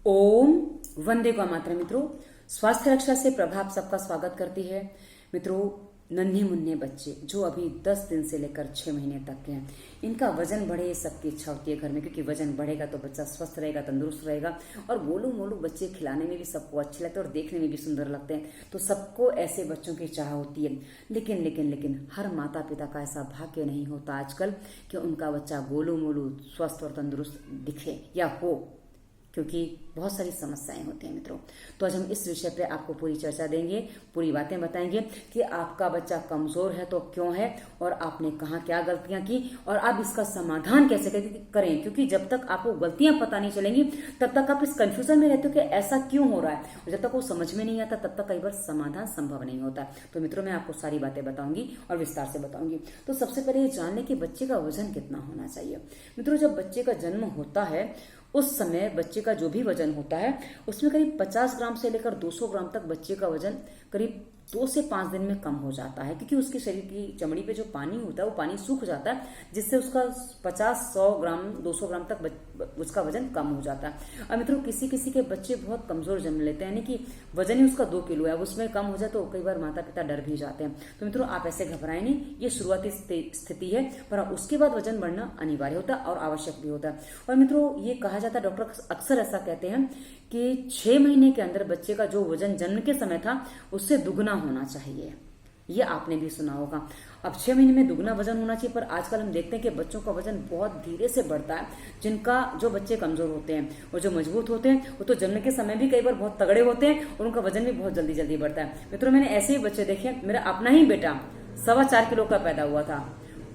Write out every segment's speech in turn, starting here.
ओम वंदे गौ मातरम। मित्रों, स्वास्थ्य रक्षा से प्रभा आप सबका स्वागत करती है। मित्रों, नन्हे मुन्ने बच्चे जो अभी 10 दिन से लेकर 6 महीने तक के हैं, इनका वजन बढ़े ये सबकी इच्छा होती है घर में, क्योंकि वजन बढ़ेगा तो बच्चा स्वस्थ रहेगा, तंदुरुस्त रहेगा। और गोलू मोलू बच्चे खिलाने में भी सबको अच्छे लगते हैं और देखने में भी सुंदर लगते हैं, तो सबको ऐसे बच्चों की चाह होती है। लेकिन लेकिन लेकिन हर माता पिता का ऐसा भाग्य नहीं होता आजकल कि उनका बच्चा गोलू मोलू स्वस्थ और तंदुरुस्त दिखे या हो, क्योंकि बहुत सारी समस्याएं होती हैं। मित्रों, तो आज हम इस विषय पे आपको पूरी चर्चा देंगे, पूरी बातें बताएंगे कि आपका बच्चा कमजोर है तो क्यों है, और आपने कहाँ क्या गलतियां की और आप इसका समाधान कैसे करें। क्योंकि जब तक आपको गलतियां पता नहीं चलेंगी तब तक आप इस कंफ्यूजन में रहते हो कि ऐसा क्यों हो रहा है, और जब तक वो समझ में नहीं आता तब तक कई बार समाधान संभव नहीं होता। तो मित्रों, मैं आपको सारी बातें बताऊंगी और विस्तार से बताऊंगी। तो सबसे पहले ये जान लें कि बच्चे का वजन कितना होना चाहिए। मित्रों, जब बच्चे का जन्म होता है उस समय बच्चे का जो भी वजन होता है उसमें करीब 50 ग्राम से लेकर 200 ग्राम तक बच्चे का वजन करीब 2 से 5 दिन में कम हो जाता है, क्योंकि उसके शरीर की चमड़ी पे जो पानी होता है वो पानी सूख जाता है, जिससे उसका 50-100 ग्राम 200 ग्राम तक उसका वजन कम हो जाता है। और मित्रों, किसी किसी के बच्चे बहुत कमजोर जन्म लेते हैं, यानी कि वजन ही उसका 2 किलो है, अब उसमें कम हो जाए तो कई बार माता पिता डर भी जाते हैं। तो मित्रों, आप ऐसे घबराएं नहीं, ये शुरुआती स्थिति है, पर उसके बाद वजन बढ़ना अनिवार्य होता है और आवश्यक भी होता है। और मित्रों, ये कहा जाता है, डॉक्टर अक्सर ऐसा कहते हैं कि 6 महीने के अंदर बच्चे का जो वजन जन्म के समय था उससे दुगना होना चाहिए। ये आपने भी सुना होगा। अब 6 महीने में दुगना वजन होना चाहिए, पर आजकल हम देखते हैं कि बच्चों का वजन बहुत धीरे से बढ़ता है। जो बच्चे कमजोर होते हैं और जो मजबूत होते हैं वो तो जन्म के समय भी कई बार बहुत तगड़े होते हैं और उनका वजन भी बहुत जल्दी जल्दी बढ़ता है। मित्रों, मैंने ऐसे ही बच्चे देखे। मेरा अपना ही बेटा 4.25 किलो का पैदा हुआ था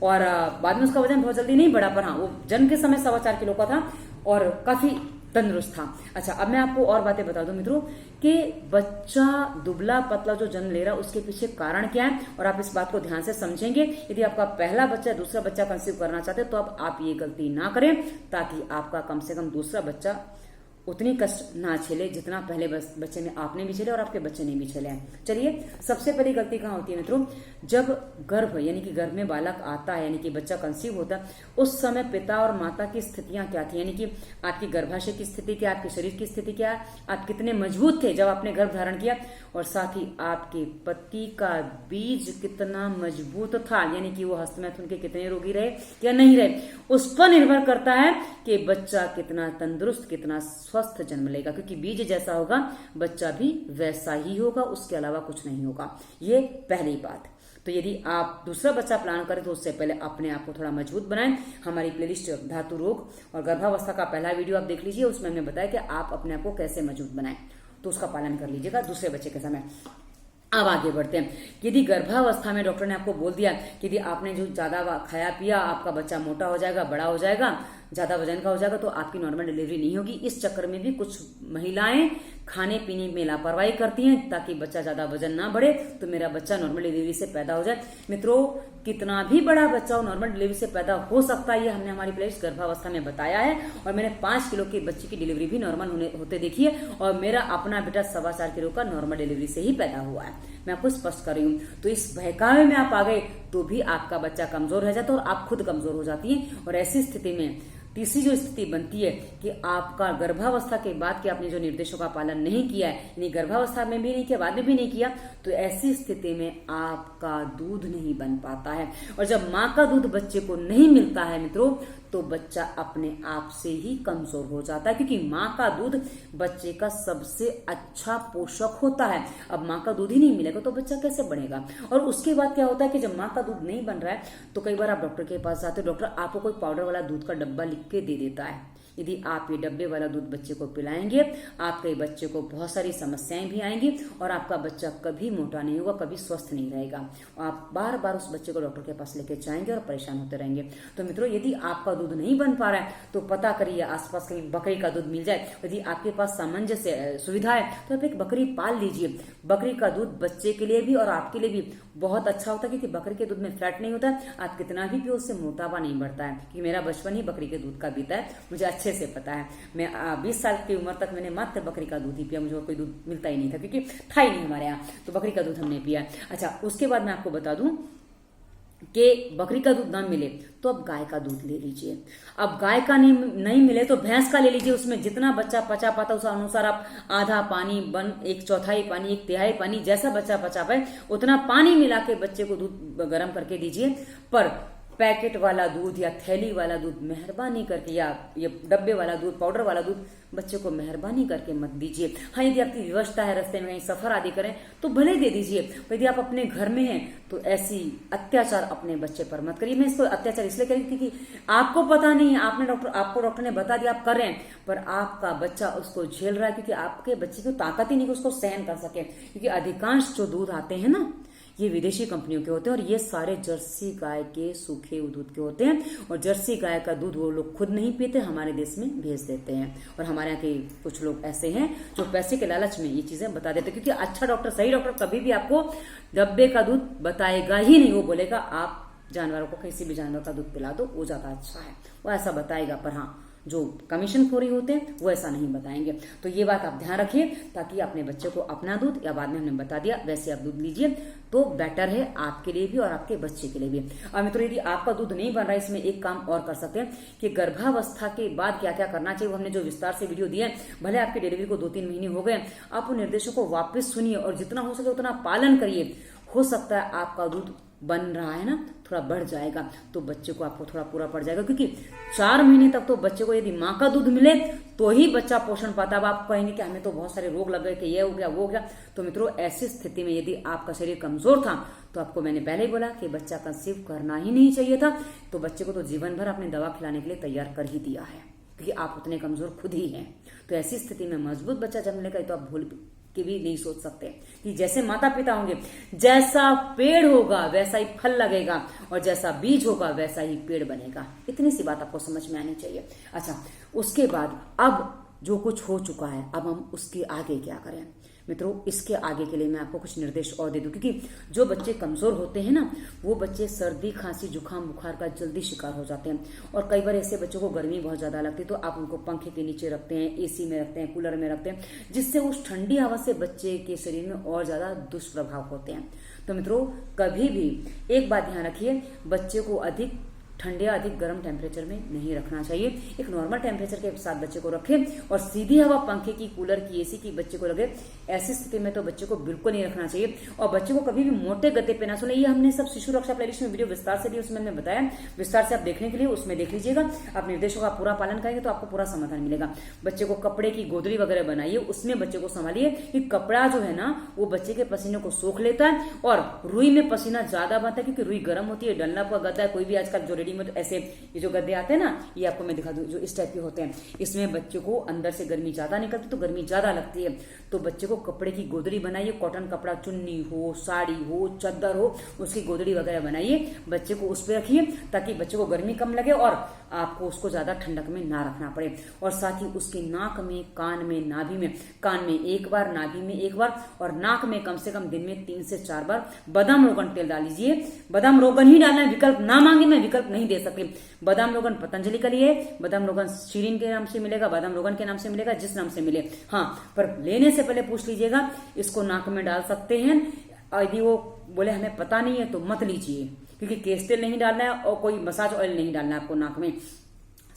और बाद में उसका वजन बहुत जल्दी नहीं बढ़ा, पर हाँ, वो जन्म के समय 4.25 किलो का था और काफी तंदुरुस्त था। अच्छा, अब मैं आपको और बातें बता दूं मित्रों कि बच्चा दुबला पतला जो जन्म ले रहा है उसके पीछे कारण क्या है, और आप इस बात को ध्यान से समझेंगे। यदि आपका पहला बच्चा दूसरा बच्चा कंसीव करना चाहते हैं तो अब आप ये गलती ना करें, ताकि आपका कम से कम दूसरा बच्चा उतनी कष्ट ना झेले जितना पहले बच्चे में आपने भी झेले और आपके बच्चे ने भी झेले हैं। चलिए, सबसे पहली गलती कहाँ होती है मित्रों, जब गर्भ यानी कि गर्भ में बालक आता है, यानी कि बच्चा कंसीव होता है, उस समय पिता और माता की स्थितियां क्या थी, यानी कि आपकी गर्भाशय की स्थिति क्या, आपके शरीर की स्थिति क्या, आप कितने मजबूत थे जब आपने गर्भ धारण किया, और साथ ही आपके पति का बीज कितना मजबूत था, यानी कि वो हस्तमैथुन के कितने रोगी रहे या नहीं रहे, उस पर निर्भर करता है कि बच्चा कितना तंदुरुस्त, कितना स्वस्थ जन्म लेगा। क्योंकि बीज जैसा होगा बच्चा भी वैसा ही होगा, उसके अलावा कुछ नहीं होगा। ये पहली बात। तो यदि आप दूसरा बच्चा प्लान करें तो उससे पहले अपने आप को थोड़ा मजबूत बनाएं। हमारी प्लेलिस्ट धातु रोग और गर्भावस्था का पहला वीडियो आप देख लीजिए, उसमें हमने बताया कि आप अपने आप को कैसे मजबूत बनाएं, तो उसका पालन कर लीजिएगा दूसरे बच्चे के समय। अब आगे बढ़ते हैं। यदि गर्भावस्था में डॉक्टर ने आपको बोल दिया कि यदि आपने जो ज्यादा खाया पिया आपका बच्चा मोटा हो जाएगा, बड़ा हो जाएगा, ज्यादा वजन का हो जाएगा, तो आपकी नॉर्मल डिलीवरी नहीं होगी। इस चक्कर में भी कुछ महिलाएं खाने पीने में लापरवाही करती हैं ताकि बच्चा ज्यादा वजन ना बढ़े, तो मेरा बच्चा नॉर्मल डिलीवरी से पैदा हो जाए। मित्रों, कितना भी बड़ा बच्चा हो नॉर्मल डिलीवरी से पैदा हो सकता है, ये हमने हमारी प्लेलिस्ट गर्भावस्था में बताया है। और मैंने 5 किलो के बच्चे की डिलीवरी भी नॉर्मल होते देखी है, और मेरा अपना बेटा 4.25 किलो का नॉर्मल डिलीवरी से ही पैदा हुआ है। मैं आपको स्पष्ट कर रही हूँ। तो इस बहकावे में आप आ गए तो भी आपका बच्चा कमजोर रह जाता है और आप खुद कमजोर हो जाती हैं। और ऐसी स्थिति में तीसरी जो स्थिति बनती है कि आपका गर्भावस्था के बाद के आपने जो निर्देशों का पालन नहीं किया है, यानी गर्भावस्था में भी नहीं किया, बाद में भी नहीं किया, तो ऐसी स्थिति में आपका दूध नहीं बन पाता है। और जब माँ का दूध बच्चे को नहीं मिलता है मित्रों, तो बच्चा अपने आप से ही कमजोर हो जाता है, क्योंकि माँ का दूध बच्चे का सबसे अच्छा पोषक होता है। अब माँ का दूध ही नहीं मिलेगा तो बच्चा कैसे बढ़ेगा। और उसके बाद क्या होता है कि जब माँ का दूध नहीं बन रहा है तो कई बार आप डॉक्टर के पास जाते हो, डॉक्टर आपको कोई पाउडर वाला दूध का डब्बा लिख के दे देता है। यदि आप ये डब्बे वाला दूध बच्चे को पिलाएंगे, आपके बच्चे को बहुत सारी समस्याएं भी आएंगी और आपका बच्चा कभी मोटा नहीं होगा, कभी स्वस्थ नहीं रहेगा। आप बार बार उस बच्चे को डॉक्टर के पास लेके जाएंगे और परेशान होते रहेंगे। तो मित्रों, यदि आपका दूध नहीं बन पा रहा है तो पता करिए आसपास कहीं बकरी का दूध मिल जाए। यदि आपके पास सामंजस्य सुविधा है तो आप एक बकरी पाल लीजिए। बकरी का दूध बच्चे के लिए भी और आपके लिए भी बहुत अच्छा होता है, क्योंकि बकरी के दूध में फैट नहीं होता है। आप कितना भी पियो उससे मोटापा नहीं बढ़ता है, क्योंकि मेरा बचपन ही बकरी के दूध का बीता है, मुझे अच्छे से पता है। मैं 20 साल की उम्र तक मैंने मात्र बकरी का दूध ही पिया, मुझे और कोई दूध मिलता ही नहीं था, क्योंकि था ही नहीं हमारे यहाँ, तो बकरी का दूध हमने पिया। अच्छा, उसके बाद मैं आपको बता दूं कि बकरी का दूध ना मिले तो अब गाय का दूध ले लीजिए। अब गाय का नहीं मिले तो भैंस का ले लीजिए। उसमें जितना बच्चा पचा पाता उस अनुसार आप आधा पानी, एक चौथाई पानी, एक तिहाई पानी, जैसा बच्चा पचा पाए उतना पानी मिला के बच्चे को दूध गर्म करके दीजिए। पर पैकेट वाला दूध या थैली वाला दूध मेहरबानी करके, या ये डब्बे वाला दूध, पाउडर वाला दूध बच्चे को मेहरबानी करके मत दीजिए। हाँ, यदि आपकी व्यवस्था है, रास्ते में कहीं सफर आदि करें तो भले दे दीजिए। यदि आप अपने घर में हैं तो ऐसी अत्याचार अपने बच्चे पर मत करिए। मैं इसको अत्याचार इसलिए करी क्योंकि आपको पता नहीं है, आपको डॉक्टर ने बता दिया, आप कर रहे हैं, पर आपका बच्चा उसको झेल रहा है क्योंकि आपके बच्चे की ताकत ही नहीं कि उसको सहन कर सके। क्योंकि अधिकांश जो दूध आते हैं ना, ये विदेशी कंपनियों के होते हैं और ये सारे जर्सी गाय के सूखे दूध के होते हैं। और जर्सी गाय का दूध वो लोग खुद नहीं पीते, हमारे देश में भेज देते हैं। और हमारे यहाँ के कुछ लोग ऐसे हैं जो पैसे के लालच में ये चीजें बता देते हैं। क्योंकि अच्छा डॉक्टर, सही डॉक्टर कभी भी आपको डब्बे का दूध बताएगा ही नहीं। वो बोलेगा आप जानवरों को किसी भी जानवर का दूध पिला दो, वो ज्यादा अच्छा है, वो ऐसा बताएगा। पर हाँ, जो कमीशन खोरी होते हैं वो ऐसा नहीं बताएंगे। तो ये बात आप ध्यान रखिए ताकि अपने बच्चे को अपना दूध, या बाद में हमने बता दिया वैसे आप दूध लीजिए तो बेटर है आपके लिए भी और आपके बच्चे के लिए भी। और मित्रों, यदि आपका दूध नहीं बन रहा है, इसमें एक काम और कर सकते हैं कि गर्भावस्था के बाद क्या क्या करना चाहिए, वो हमने जो विस्तार से वीडियो दिए हैं। भले आपकी डिलीवरी को 2-3 महीने हो गए, आप उन निर्देशों को वापस सुनिए और जितना हो सके उतना पालन करिए। हो सकता है आपका दूध बन रहा है ना, थोड़ा बढ़ जाएगा तो बच्चे को आपको थोड़ा पूरा पड़ जाएगा। क्योंकि 4 महीने तक तो बच्चे को यदि माँ का दूध मिले तो ही बच्चा पोषण पाता। अब आप कहेंगे कि हमें तो बहुत सारे रोग लग गए कि ये हो गया वो हो गया। तो मित्रों, ऐसी स्थिति में यदि आपका शरीर कमजोर था तो आपको मैंने पहले ही बोला कि बच्चा कंसीव करना ही नहीं चाहिए था। तो बच्चे को तो जीवन भर आपने दवा खिलाने के लिए तैयार कर ही दिया है क्योंकि आप उतने कमजोर खुद ही हैं। तो ऐसी स्थिति में मजबूत बच्चा जन्मने का तो आप भूल के भी नहीं सोच सकते कि जैसे माता पिता होंगे, जैसा पेड़ होगा वैसा ही फल लगेगा और जैसा बीज होगा वैसा ही पेड़ बनेगा। इतनी सी बात आपको समझ में आनी चाहिए। अच्छा, उसके बाद अब जो कुछ हो चुका है, अब हम उसके आगे क्या करें मित्रों? इसके आगे के लिए मैं आपको कुछ निर्देश और दे दूं। क्योंकि जो बच्चे कमजोर होते हैं ना, वो बच्चे सर्दी, खांसी, जुकाम, बुखार का जल्दी शिकार हो जाते हैं। और कई बार ऐसे बच्चों को गर्मी बहुत ज्यादा लगती है तो आप उनको पंखे के नीचे रखते हैं, एसी में रखते हैं, कूलर में रखते हैं, जिससे उस ठंडी हवा से बच्चे के शरीर में और ज्यादा दुष्प्रभाव होते हैं। तो मित्रों, कभी भी एक बात ध्यान रखिए, बच्चे को अधिक ठंडे या अधिक गर्म टेम्परेचर में नहीं रखना चाहिए। एक नॉर्मल टेम्परेचर के साथ बच्चे को रखें और सीधी हवा पंखे की, कूलर की, एसी की बच्चे को लगे, ऐसी स्थिति में तो बच्चे को बिल्कुल नहीं रखना चाहिए। और बच्चे को कभी भी मोटे गद्दे पे ना सोने। ये हमने सब शिशु रक्षा प्लेलिस्ट में वीडियो विस्तार से दी, उसमें हमने बताया, विस्तार से आप देखने के लिए उसमें देख लीजिएगा। आप निर्देशों का पूरा पालन करेंगे तो आपको पूरा समाधान मिलेगा। बच्चे को कपड़े की गोदड़ी वगैरह बनाइए, उसमें बच्चे को संभालिए कि कपड़ा जो है ना वो बच्चे के पसीने को सोख लेता है। और रुई में पसीना ज्यादा बनता है क्योंकि रुई गर्म होती है। डनलप का गद्दा है, कोई भी आजकल जो रेडीमेड ऐसे ये जो गद्दे आते हैं ना, ये आपको मैं दिखा दूं, जो इस टाइप के होते हैं, इसमें बच्चे को अंदर से गर्मी ज्यादा निकलती तो गर्मी ज्यादा लगती है। तो बच्चे को कपड़े की गोदड़ी बनाइए, कॉटन कपड़ा, चुन्नी हो, साड़ी हो, चादर हो, उसकी गोदड़ी वगैरह बनाइए, बच्चे को उस पर रखिए ताकि बच्चे को गर्मी कम लगे और आपको उसको ज्यादा ठंडक में ना रखना पड़े। और साथ ही उसकी नाक में, कान में, नाभि में, कान में 1 बार, नाभि में 1 बार और नाक में कम से कम दिन में 3 से 4 बार बादाम रोगन तेल डाल लीजिए। बादाम रोगन ही डालना है, विकल्प ना मांगे, मैं विकल्प नहीं दे सकती। बादाम रोगन पतंजलि का लिए, बादाम रोगन शीरीन के नाम से मिलेगा, बादाम रोगन के नाम से मिलेगा, जिस नाम से मिले। हाँ, पर लेने से पहले पूछ लीजिएगा इसको नाक में डाल सकते हैं। यदि वो बोले हमें पता नहीं है तो मत लीजिए, क्योंकि केश तेल नहीं डालना है और कोई मसाज ऑयल नहीं डालना है आपको नाक में।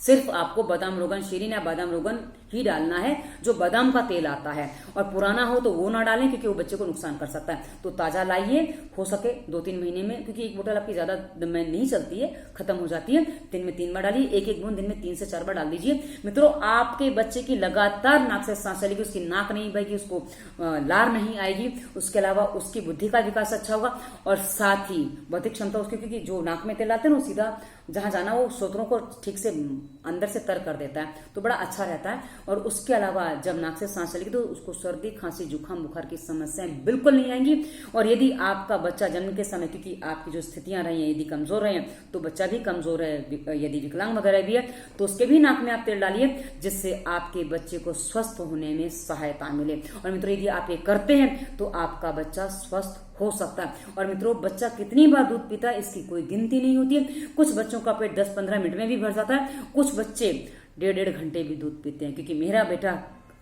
सिर्फ आपको बादाम रोगन शीरीन या बादाम रोगन ही डालना है, जो बादाम का तेल आता है। और पुराना हो तो वो ना डालें क्योंकि वो बच्चे को नुकसान कर सकता है। तो ताजा लाइए, हो सके 2-3 महीने में, क्योंकि एक बोतल आपकी ज्यादा में नहीं चलती है, खत्म हो जाती है। दिन में 3 बार डालिए, 1-1 बूंद दिन में 3 से 4 बार डाल दीजिए। मित्रों, आपके बच्चे की लगातार नाक से सांस चलेगी, उसकी नाक नहीं बहेगी, उसको लार नहीं आएगी, उसके अलावा उसकी बुद्धि का विकास अच्छा होगा और साथ ही बौद्धिक क्षमता उसकी, क्योंकि जो नाक में तेल आते हैं ना सीधा जहां जाना वो सूत्रों को ठीक से अंदर से तर कर देता है, तो बड़ा अच्छा रहता है। और उसके अलावा जब नाक से सांस चलेगी तो उसको सर्दी, खांसी, जुकाम, बुखार की समस्याएं बिल्कुल नहीं आएंगी। और यदि आपका बच्चा जन्म के समय, क्योंकि आपकी जो स्थितियां रही हैं, यदि कमजोर रहे हैं तो बच्चा भी कमजोर है, यदि विकलांग वगैरह भी है तो उसके भी नाक में आप तेल डालिए, जिससे आपके बच्चे को स्वस्थ होने में सहायता मिले। और मित्रों, यदि आप ये करते हैं तो आपका बच्चा स्वस्थ हो सकता है। और मित्रों, बच्चा कितनी बार दूध पीता है इसकी कोई गिनती नहीं होती है। कुछ बच्चों का पेट 10-15 मिनट में भी भर जाता है, कुछ बच्चे 1.5 घंटे भी दूध पीते हैं। क्योंकि मेरा बेटा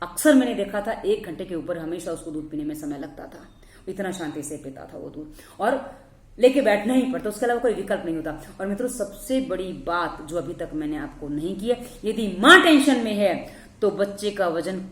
अक्सर मैंने देखा था 1 घंटे के ऊपर हमेशा उसको दूध पीने में समय लगता था, इतना शांति से पीता था वो दूध। और लेके बैठना ही पड़ता, उसके अलावा कोई विकल्प नहीं होता। और मित्रों सबसे बड़ी बात जो अभी तक मैंने आपको नहीं की है, यदि मां टेंशन में है तो बच्चे का वजन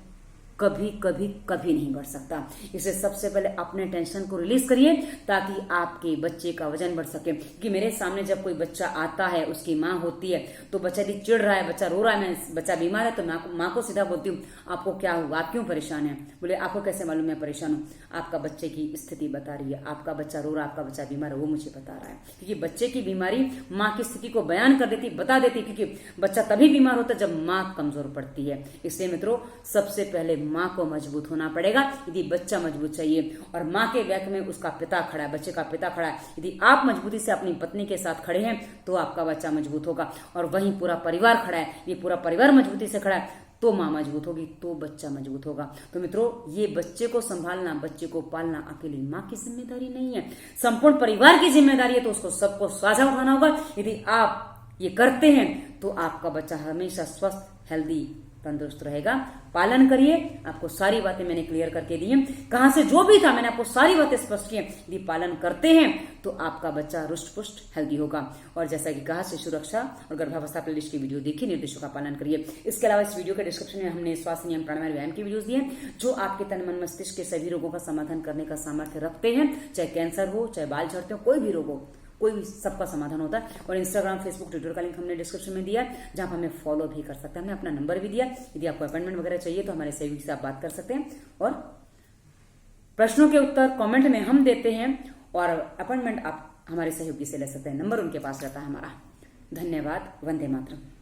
कभी कभी कभी नहीं बढ़ सकता। इसे सबसे पहले अपने टेंशन को रिलीज करिए ताकि आपके बच्चे का वजन बढ़ सके। कि मेरे सामने जब कोई बच्चा आता है, उसकी माँ होती है, तो बच्चा यदि चिढ़ रहा है, बच्चा रो रहा है, बच्चा बीमार है, तो माँ को सीधा बोलती हूँ आपको क्या हुआ, आप क्यों परेशान है? बोले आपको कैसे मालूम मैं परेशान हूँ? आपका बच्चे की स्थिति बता रही है, आपका बच्चा रो रहा है, आपका बच्चा बीमार है, वो मुझे बता रहा है। क्योंकि बच्चे की बीमारी माँ की स्थिति को बयान कर देती, बता देती, क्योंकि बच्चा तभी बीमार होता है जब माँ कमजोर पड़ती है। इसलिए मित्रों सबसे पहले माँ को मजबूत होना पड़ेगा यदि बच्चा मजबूत चाहिए। और माँ के बैक में उसका पिता खड़ा है, बच्चे का पिता खड़ा है। यदि आप मजबूती से अपनी पत्नी के साथ खड़े हैं तो आपका बच्चा मजबूत होगा। और वहीं पूरा परिवार खड़ा है, ये पूरा परिवार मजबूती से खड़ा है तो माँ मजबूत होगी, तो बच्चा मजबूत होगा। तो मित्रों ये बच्चे को संभालना, बच्चे को पालना अकेली माँ की जिम्मेदारी नहीं है, संपूर्ण परिवार की जिम्मेदारी है। तो उसको सबको साझा उठाना होगा। यदि आप ये करते हैं तो आपका बच्चा हमेशा स्वस्थ, हेल्दी, तंदुरुस्त रहेगा। पालन करिए। आपको सारी बातें मैंने क्लियर करके दी हैं, कहां से जो भी था मैंने आपको सारी बातें स्पष्ट की हैं। यदि पालन करते हैं तो आपका बच्चा रुष्ट पुष्ट हेल्दी होगा। और जैसा कि कहा, शिशु रक्षा और गर्भावस्था प्लेलिस्ट की वीडियो देखिए, निर्देशों का पालन करिए। इसके अलावा इस वीडियो के डिस्क्रिप्शन में हमने स्वास्थ्य नियम, प्राणायाम, व्यायाम की वीडियोस दिए हैं जो आपके तन मन मस्तिष्क के सभी रोगों का समाधान करने का सामर्थ्य रखते हैं। चाहे कैंसर हो, चाहे बाल झड़ते हो, कोई भी रोग हो, कोई भी सबका समाधान होता है। और इंस्टाग्राम, फेसबुक, ट्विटर का लिंक हमने डिस्क्रिप्शन में दिया है, जहां हमें फॉलो भी कर सकते हैं। हमने अपना नंबर भी दिया, यदि आपको अपॉइंटमेंट वगैरह चाहिए तो हमारे सहयोगी से आप बात कर सकते हैं। और प्रश्नों के उत्तर कमेंट में हम देते हैं और अपॉइंटमेंट आप हमारे सहयोगी से ले सकते हैं। नंबर उनके पास रहता है हमारा। धन्यवाद। वंदे मातरम।